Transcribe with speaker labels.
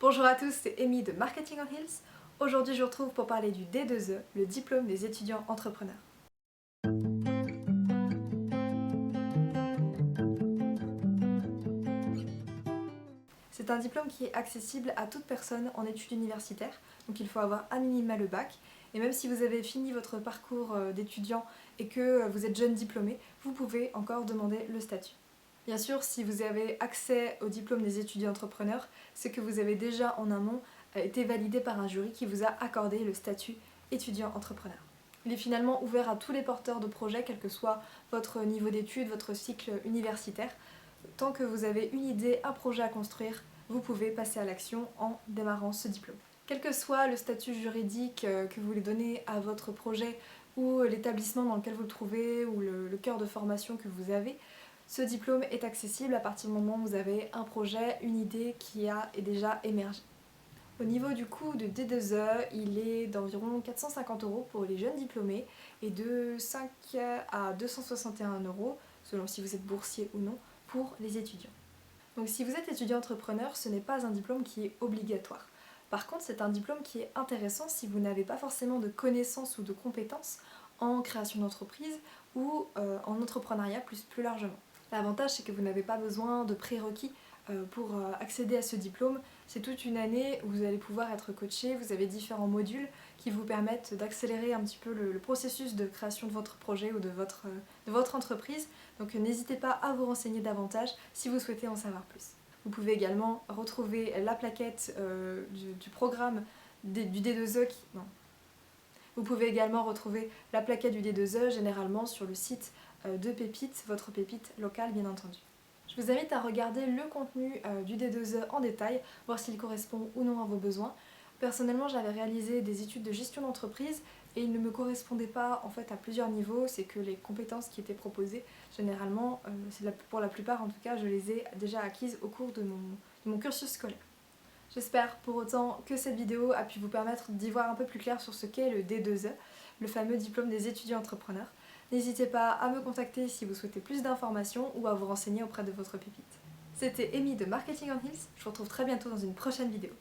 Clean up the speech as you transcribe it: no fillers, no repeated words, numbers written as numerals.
Speaker 1: Bonjour à tous, c'est Amy de Marketing on Heels. Aujourd'hui je vous retrouve pour parler du D2E, le diplôme des étudiants entrepreneurs. C'est un diplôme qui est accessible à toute personne en études universitaires, donc il faut avoir à minima le bac. Et même si vous avez fini votre parcours d'étudiant et que vous êtes jeune diplômé, vous pouvez encore demander le statut. Bien sûr, si vous avez accès au diplôme des étudiants entrepreneurs, c'est que vous avez déjà en amont été validé par un jury qui vous a accordé le statut étudiant entrepreneur. Il est finalement ouvert à tous les porteurs de projets, quel que soit votre niveau d'études, votre cycle universitaire. Tant que vous avez une idée, un projet à construire, vous pouvez passer à l'action en démarrant ce diplôme. Quel que soit le statut juridique que vous voulez donner à votre projet ou l'établissement dans lequel vous le trouvez ou le cœur de formation que vous avez, ce diplôme est accessible à partir du moment où vous avez un projet, une idée qui a déjà émergé. Au niveau du coût de D2E, il est d'environ 450 € pour les jeunes diplômés et de 5 à 261 €, selon si vous êtes boursier ou non, pour les étudiants. Donc si vous êtes étudiant entrepreneur, ce n'est pas un diplôme qui est obligatoire. Par contre, c'est un diplôme qui est intéressant si vous n'avez pas forcément de connaissances ou de compétences en création d'entreprise ou en entrepreneuriat plus largement. L'avantage, c'est que vous n'avez pas besoin de prérequis pour accéder à ce diplôme. C'est toute une année où vous allez pouvoir être coaché, vous avez différents modules qui vous permettent d'accélérer un petit peu le processus de création de votre projet ou de votre entreprise. Donc n'hésitez pas à vous renseigner davantage si vous souhaitez en savoir plus. Vous pouvez également retrouver la plaquette du programme du D2E Vous pouvez également retrouver la plaquette du D2E généralement sur le site de Pépite, votre pépite locale bien entendu. Je vous invite à regarder le contenu du D2E en détail, voir s'il correspond ou non à vos besoins. Personnellement, j'avais réalisé des études de gestion d'entreprise et il ne me correspondait pas en fait à plusieurs niveaux. C'est que les compétences qui étaient proposées, généralement, pour la plupart en tout cas, je les ai déjà acquises au cours de mon cursus scolaire. J'espère pour autant que cette vidéo a pu vous permettre d'y voir un peu plus clair sur ce qu'est le D2E, le fameux diplôme des étudiants entrepreneurs. N'hésitez pas à me contacter si vous souhaitez plus d'informations ou à vous renseigner auprès de votre pépite. C'était Amy de Marketing on Heels, je vous retrouve très bientôt dans une prochaine vidéo.